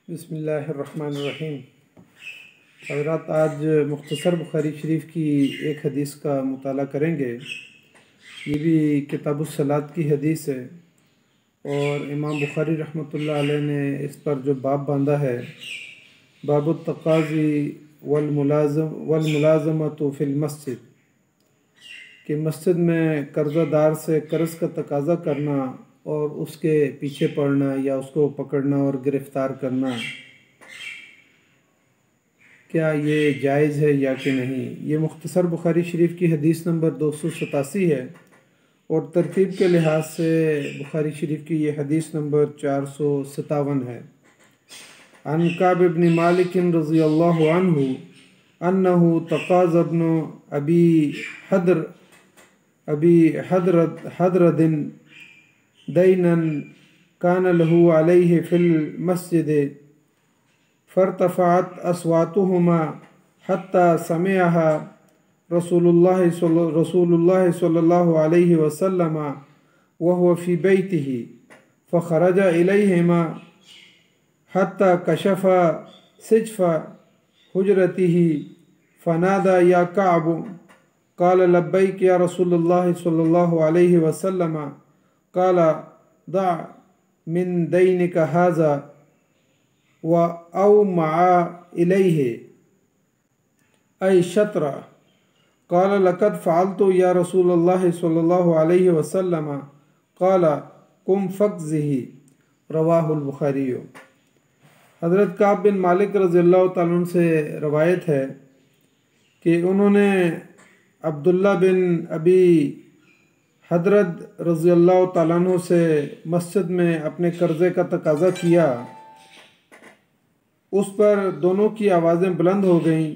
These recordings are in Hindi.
बिस्मिल्लाहिर्रहमानिर्रहीम। हज़रात, आज मुख्तसर बुखारी शरीफ की एक हदीस का मुताला करेंगे। ये भी किताबुस सलात की हदीस है और इमाम बुखारी रहमतुल्लाह अलैह ने इस पर जो बाब बांधा है, बाबुत तक़ाज़ी वल मुलाज़मतु फ़िल मस्जिद, कि मस्जिद में कर्ज़दार से कर्ज़ का तकाज़ा करना और उसके पीछे पड़ना या उसको पकड़ना और गिरफ़्तार करना, क्या ये जायज़ है या कि नहीं। ये मुख्तसर बुखारी शरीफ की हदीस नंबर 287 है और तरतीब के लिहाज से बुखारी शरीफ की ये हदीस नंबर 457 है। अन काब इब्न मालिक रज़ियल्लाहु अन्हु अन्नहु तक़ाज़ा इब्न अबी हदरदिन दैनन कान लहू अलैहि फिल मस्जिद फ़रतफ़अत अस्वातुहुमा हत्ता समिअहा रसूलुल्लाह सल्लल्लाहु अलैहि वसल्लम वहुव फ़ी बैतिही फ़ख़रज इलैहिमा हत्ता कशफ़ सिजफ़ हुजरतिही फ़नादा या कअब क़ाल लब्बैक या रसूलल्लाह सल्लल्लाहु अलैहि वसल्लम क़ाल दअ मिन दैनिक हाज़ा व औमअ इलैहि ऐ शत्र। क़ाल लक़द फ़अल्तु या रसूलल्लाह सल्लल्लाहु अलैहि वसल्लम क़ाल कुम फ़क़्ज़िही। रवाहुल बुखारी। हज़रत काब बिन मालिक रज़ियल्लाहु तआला अन्हु से रवायत है कि उन्होंने अब्दुल्ला बिन अबी हदरद रज़ियल्लाहु तआला अन्हु से मस्जिद में अपने कर्ज़े का तकाज़ा किया। उस पर दोनों की आवाज़ें बुलंद हो गईं,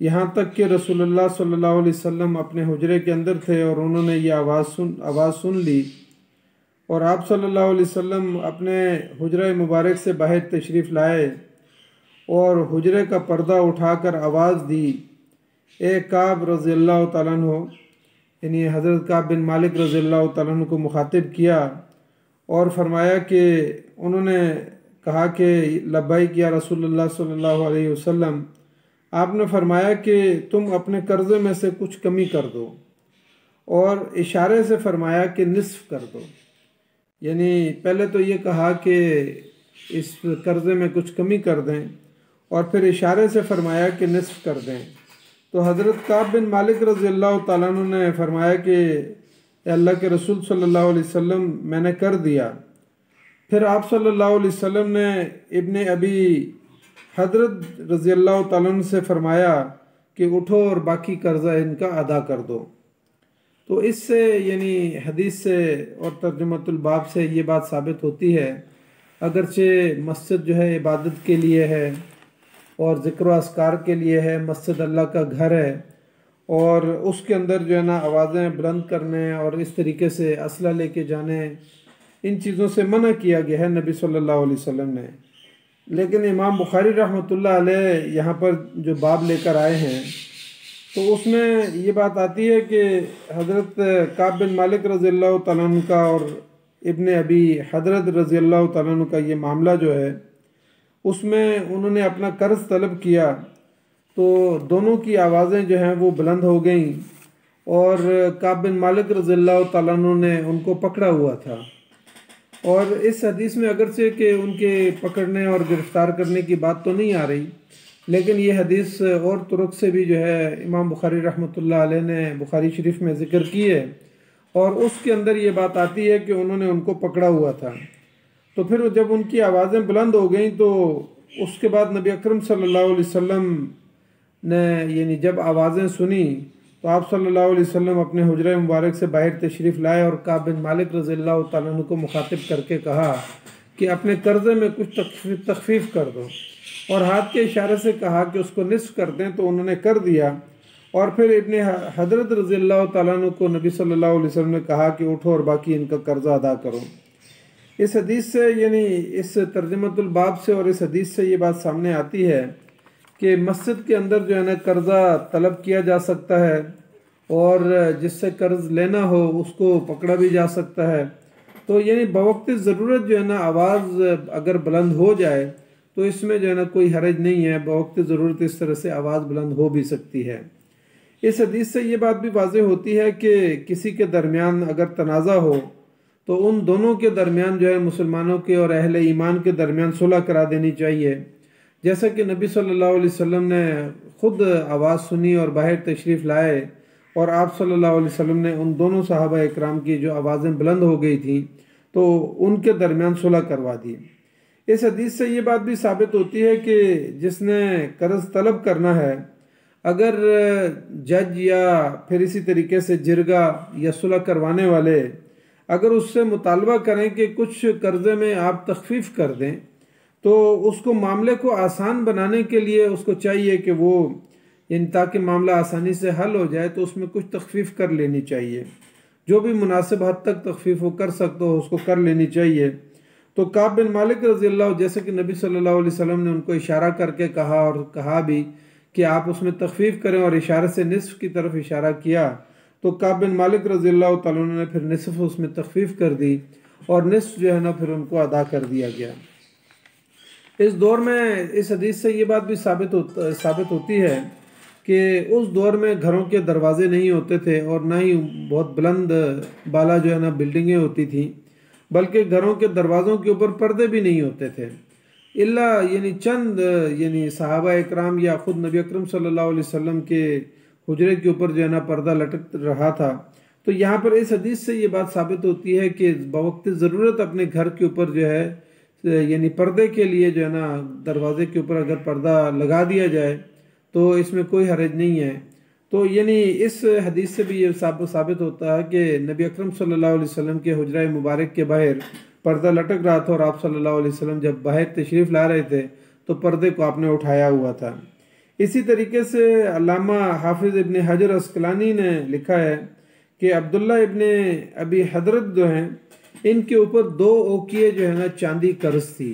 यहाँ तक कि रसूलुल्लाह सल्लल्लाहु अलैहि वसल्लम अपने हुजरे के अंदर थे और उन्होंने ये आवाज़ सुन ली और आप सल्लल्लाहु अलैहि वसल्लम अपने हुजरे मुबारक से बाहर तशरीफ़ लाए और हुजरे का पर्दा उठाकर आवाज़ दी, ए काब रज़ियल्लाहु तआला अन्हु, यानी हज़रत काब बिन मालिक रज़ियल्लाहु तआला अन्हु को मुखातिब किया और फरमाया कि उन्होंने कहा कि लब्बैक या रसूलुल्लाह सल्लल्लाहु अलैहि वसल्लम। आपने फरमाया कि तुम अपने कर्ज़े में से कुछ कमी कर दो और इशारे से फरमाया कि निस्फ़ कर दो। यानी पहले तो ये कहा कि इस कर्ज़े में कुछ कमी कर दें और फिर इशारे से फरमाया कि निस्फ़ कर दें। तो हज़रत काब बिन मालिक रज़ियल्लाहु तआला अन्हु ने फरमाया कि अल्लाह के रसूल सल्लल्लाहु अलैहि वसल्लम, मैंने कर दिया। फिर आप सल्लल्लाहु अलैहि वसल्लम ने इब्ने अबी हदरद रज़ियल्लाहु तआला अन्हु से फरमाया कि उठो और बाकी कर्ज़ा इनका अदा कर दो। तो इससे यानी हदीस से और तर्जुमतुल बाब से ये बात साबित होती है, अगरचे मस्जिद जो है इबादत के लिए है और ज़िक्र अस्कार के लिए है, मस्जिद अल्लाह का घर है और उसके अंदर जो है ना आवाज़ें बुलंद करने और इस तरीके से असला लेके जाने, इन चीज़ों से मना किया गया है नबी सल्लल्लाहु अलैहि वसल्लम ने। लेकिन इमाम बुखारी रहमतुल्लाह अलैह यहाँ पर जो बाब लेकर आए हैं तो उसमें ये बात आती है कि हज़रत काब बिन मालिक रज़ियल्लाहु तआला अन्हु का और इब्ने अबी हदरद रज़ियल्लाहु तआला अन्हु का ये मामला जो है उसमें उन्होंने अपना कर्ज़ तलब किया तो दोनों की आवाज़ें जो हैं वो बुलंद हो गईं और काब बिन मालिक रज़ियल्लाहु तआला अन्हु ने उनको पकड़ा हुआ था। और इस हदीस में अगरचे कि उनके पकड़ने और गिरफ़्तार करने की बात तो नहीं आ रही, लेकिन ये हदीस और तुरुक से भी जो है इमाम बुखारी रहमतुल्लाह अलैह ने बुखारी शरीफ में ज़िक्र की है और उसके अंदर ये बात आती है कि उन्होंने उनको पकड़ा हुआ था। तो फिर जब उनकी आवाज़ें बुलंद हो गईं तो उसके बाद नबी अकरम सल्लल्लाहु अलैहि वसल्लम ने यानी जब आवाज़ें सुनी तो आप सल्लल्लाहु अलैहि वसल्लम अपने हुजरे मुबारक से बाहर तशरीफ़ लाए और काब बिन मालिक रज़ियल्लाहु तआला अन्हु को मुखातिब करके कहा कि अपने कर्ज़े में कुछ तख़फ़ीफ़ कर दो और हाथ के इशारे से कहा कि उसको निस्फ़ कर दें, तो उन्होंने कर दिया। और फिर इब्ने हदरत रज़ियल्लाहु तआला अन्हु को नबी सल्लल्लाहु अलैहि वसल्लम ने कहा कि उठो और बाकी इनका कर्ज़ा अदा करो। इस हदीस से यानी इस तर्जुमतुल बाब से और इस हदीस से ये बात सामने आती है कि मस्जिद के अंदर जो है ना कर्ज़ा तलब किया जा सकता है और जिससे कर्ज़ लेना हो उसको पकड़ा भी जा सकता है। तो यानी बवक्त ज़रूरत जो है ना आवाज़ अगर बुलंद हो जाए तो इसमें जो है ना कोई हरज नहीं है, बवक्त ज़रूरत इस तरह से आवाज़ बुलंद हो भी सकती है। इस हदीस से ये बात भी वाज़ेह होती है कि किसी के दरमियान अगर तनाज़ा हो तो उन दोनों के दरमियान जो है मुसलमानों के और अहले ईमान के दरमियान सुलह करा देनी चाहिए। जैसा कि नबी सल्लल्लाहु अलैहि वसल्लम ने ख़ुद आवाज़ सुनी और बाहर तशरीफ़ लाए और आप सल्लल्लाहु अलैहि वसल्लम ने उन दोनों सहाबा इकराम की जो आवाज़ें बुलंद हो गई थी तो उनके दरमियान सुलह करवा दी। इस हदीस से ये बात भी साबित होती है कि जिसने कर्ज तलब करना है, अगर जज या फिर इसी तरीके से जिरगा या सुलह करवाने वाले अगर उससे मुतालबा करें कि कुछ कर्जे में आप तखफीफ कर दें, तो उसको मामले को आसान बनाने के लिए उसको चाहिए कि वो ताकि मामला आसानी से हल हो जाए तो उसमें कुछ तखफीफ कर लेनी चाहिए। जो भी मुनासिब हद तक तखफीफ वो कर सकते हो उसको कर लेनी चाहिए। तो काब बिन मालिक रज़ी अल्लाह, जैसे कि नबी सल्लल्लाहु अलैहि वसल्लम ने उनको इशारा करके कहा और कहा भी कि आप उसमें तखफीफ करें और इशारे से निस्फ की तरफ इशारा किया, तो काब बिन मालिक रज़ी अल्लाह तआला अन्हु ने फिर निस्फ उसमें तखफीफ कर दी और निस्फ जो है ना फिर उनको अदा कर दिया गया। इस दौर में इस हदीस से ये बात भी साबित होती है कि उस दौर में घरों के दरवाजे नहीं होते थे और ना ही बहुत बुलंद बाला जो है ना बिल्डिंगें होती थी, बल्कि घरों के दरवाज़ों के ऊपर पर्दे भी नहीं होते थे। इल्ला चंद सहाबा इकराम या ख़ुद नबी अकरम सल्लल्लाहु अलैहि वसल्लम के हुजरे के ऊपर जो है ना पर्दा लटक रहा था। तो यहाँ पर इस हदीस से ये बात साबित होती है कि बवक्त ज़रूरत अपने घर के ऊपर जो है पर्दे के लिए जो है ना दरवाजे के ऊपर अगर पर्दा लगा दिया जाए तो इसमें कोई हरज नहीं है। तो इस हदीस से भी ये साबित होता है कि नबी अकरम सल्लल्लाहु अलैहि वसल्लम के हुजरा मुबारक के बाहर पर्दा लटक रहा था और आप सल्लल्लाहु अलैहि वसल्लम जब बाहर तशरीफ़ ला रहे थे तो पर्दे को आपने उठाया हुआ था। इसी तरीके से अल्लामा हाफिज़ इब्न हजर अस्कलानी ने लिखा है कि अब्दुल्ला इब्न अबी हदरत जो हैं इनके ऊपर 2 ओकिए जो है ना चांदी कर्ज थी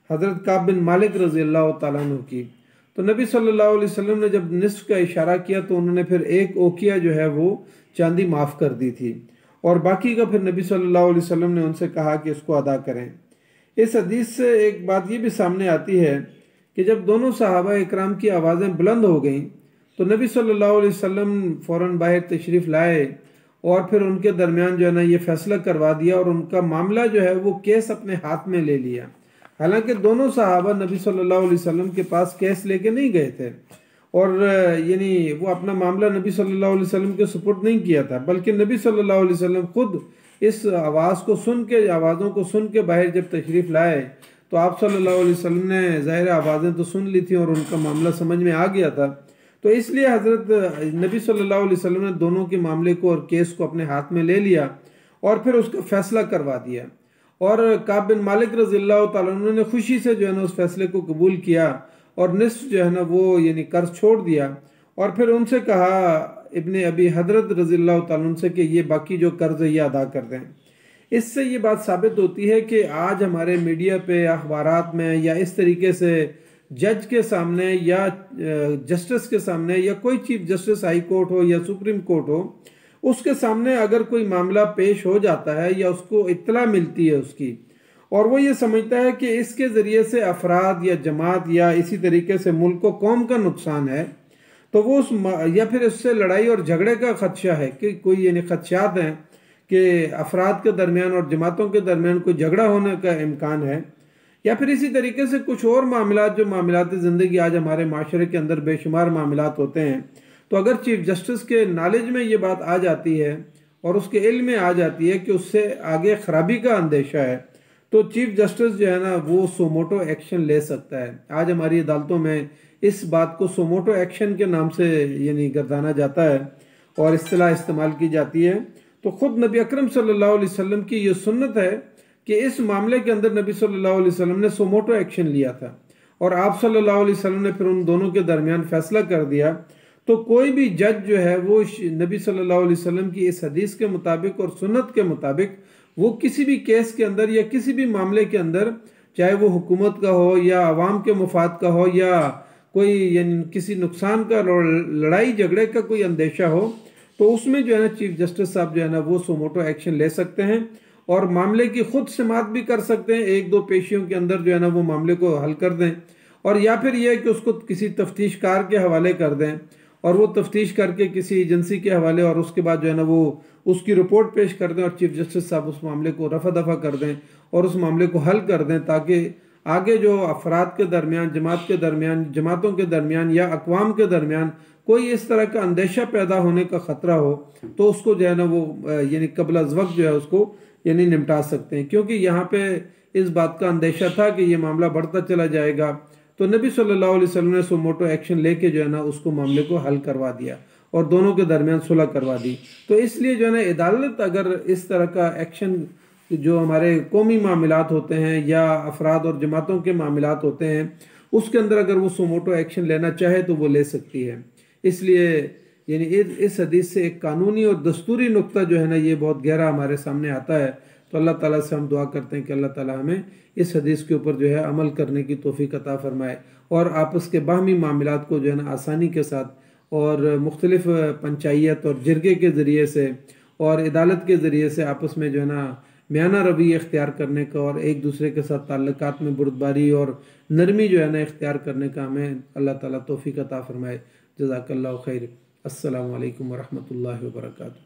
हज़रत काब बिन मालिक रज़ी अल्लाह तआला अन्हु की। तो नबी सल्लल्लाहु अलैहि वसल्लम ने जब निस्फ का इशारा किया तो उन्होंने फिर 1 ओकिया जो है वो चांदी माफ़ कर दी थी और बाकी का फिर नबी सल्लल्लाहु अलैहि वसल्लम ने उनसे कहा कि इसको अदा करें। इस हदीस से एक बात ये भी सामने आती है कि जब दोनों सहाबा इकराम की आवाज़ें बुलंद हो गईं तो नबी सल्लल्लाहु अलैहि वसल्लम फ़ौरन बाहर तशरीफ़ लाए और फिर उनके दरमियान जो है ना ये फैसला करवा दिया और उनका मामला जो है वो केस अपने हाथ में ले लिया। हालांकि दोनों सहाबा नबी सल्लल्लाहु अलैहि वसल्लम के पास केस लेके नहीं गए थे और वो अपना मामला नबी सल्लल्लाहु अलैहि वसल्लम के सुपुर्द नहीं किया था, बल्कि नबी सल्लल्लाहु अलैहि वसल्लम खुद इस आवाज़ों को सुन के बाहर जब तशरीफ़ लाए तो आप सल्लल्लाहु अलैहि वसल्लम ने ज़ाहिर आवाज़ें तो सुन ली थी और उनका मामला समझ में आ गया था। तो इसलिए हज़रत नबी सल्लल्लाहु अलैहि वसल्लम ने दोनों के मामले को और केस को अपने हाथ में ले लिया और फिर उसका फ़ैसला करवा दिया और काब बिन मालिक रज़ी अल्लाह तआला अन्हु ने खुशी से जो है ना उस फैसले को कबूल किया और निस्फ जो है ना वो कर्ज छोड़ दिया और फिर उनसे कहा इब्ने अबी हदरत रज़ी अल्लाह तआला अन्हु से कि ये बाकी जो कर्ज है ये अदा कर दें। इससे ये बात साबित होती है कि आज हमारे मीडिया पे अखबारात में या इस तरीके से जज के सामने या जस्टिस के सामने या कोई चीफ जस्टिस हाई कोर्ट हो या सुप्रीम कोर्ट हो उसके सामने अगर कोई मामला पेश हो जाता है या उसको इत्तला मिलती है उसकी और वो ये समझता है कि इसके ज़रिए से अफराद या जमात या इसी तरीके से मुल्क को कौम का नुकसान है, तो वो या फिर इससे लड़ाई और झगड़े का खदशा है कि कोई खदशात हैं कि अफराद के दरमियान और जमातों के दरमियान कोई झगड़ा होने का इम्कान है या फिर इसी तरीके से कुछ और मामलात जो मामलात ज़िंदगी आज हमारे माशरे के अंदर बेशुमार मामलात होते हैं, तो अगर चीफ जस्टिस के नॉलेज में ये बात आ जाती है और उसके इल्म में आ जाती है कि उससे आगे खराबी का अंदेशा है तो चीफ जस्टिस जो है ना वो सोमोटो एक्शन ले सकता है। आज हमारी अदालतों में इस बात को सोमोटो एक्शन के नाम से गर्दाना जाता है और इस्तिलाह इस्तेमाल की जाती है। तो ख़ुद नबी अकरम सल्लल्लाहु अलैहि वसल्लम की ये सुन्नत है कि इस मामले के अंदर नबी सल्लल्लाहु अलैहि वसल्लम ने सोमोटो एक्शन लिया था और आप सल्लल्लाहु अलैहि वसल्लम ने फिर उन दोनों के दरमियान फैसला कर दिया। तो कोई भी जज जो है वो नबी सल्लल्लाहु अलैहि वसल्लम की इस हदीस के मुताबिक और सुन्नत के मुताबिक वो किसी भी केस के अंदर या किसी भी मामले के अंदर, चाहे वो हुकूमत का हो या अवाम के मुफाद का हो या कोई किसी नुकसान का लड़ाई झगड़े का कोई अंदेशा हो, तो उसमें जो है ना चीफ जस्टिस साहब जो है ना वो सोमोटो एक्शन ले सकते हैं और मामले की खुद समाअत भी कर सकते हैं, एक दो पेशियों के अंदर जो है ना वो मामले को हल कर दें, और या फिर यह है कि उसको किसी तफ्तीशकार के हवाले कर दें और वो तफ्तीश करके किसी एजेंसी के हवाले, और उसके बाद जो है ना वो उसकी रिपोर्ट पेश कर दें और चीफ जस्टिस साहब उस मामले को रफा दफा कर दें और उस मामले को हल कर दें, ताकि आगे जो अफराद के दरमियान, जमात के दरमियान, जमातों के दरमियान या अकवाम के दरमियान कोई इस तरह का अंदेशा पैदा होने का ख़तरा हो तो उसको जो है ना वो यानी कबल अज़ वक्त जो है उसको यानी निपटा सकते हैं। क्योंकि यहाँ पे इस बात का अंदेशा था कि ये मामला बढ़ता चला जाएगा, तो नबी सल्लल्लाहु अलैहि वसल्लम ने सुमोटो एक्शन लेके जो है ना उसको मामले को हल करवा दिया और दोनों के दरमियान सुलह करवा दी। तो इसलिए जो है ना अदालत अगर इस तरह का एक्शन जो हमारे कौमी मामलात होते हैं या अफराद और जमातों के मामलात होते हैं उसके अंदर अगर वो सुमोटो एक्शन लेना चाहे तो वो ले सकती है। इसलिए यानी इस हदीस से एक कानूनी और दस्तूरी नुक्ता जो है ना ये बहुत गहरा हमारे सामने आता है। तो अल्लाह ताला से हम दुआ करते हैं कि अल्लाह ताला हमें इस हदीस के ऊपर जो है अमल करने की तौफीक अता फरमाए और आपस के बाहमी मामलात को जो है ना आसानी के साथ और मुख्तलिफ पंचायत और जिरगे के ज़रिए से और अदालत के ज़रिए से आपस में जो है ना म्याना रवैया इख्तियार करने का और एक दूसरे के साथ ताल्लुकात में बुर्दबारी और नरमी जो है ना इख्तियार करने का हमें अल्लाह ताला तौफीक अता फरमाए। जज़ाकल्लाहु खैर। अस्सलामु अलैकुम वरहमतुल्लाहि वबरकातुहू।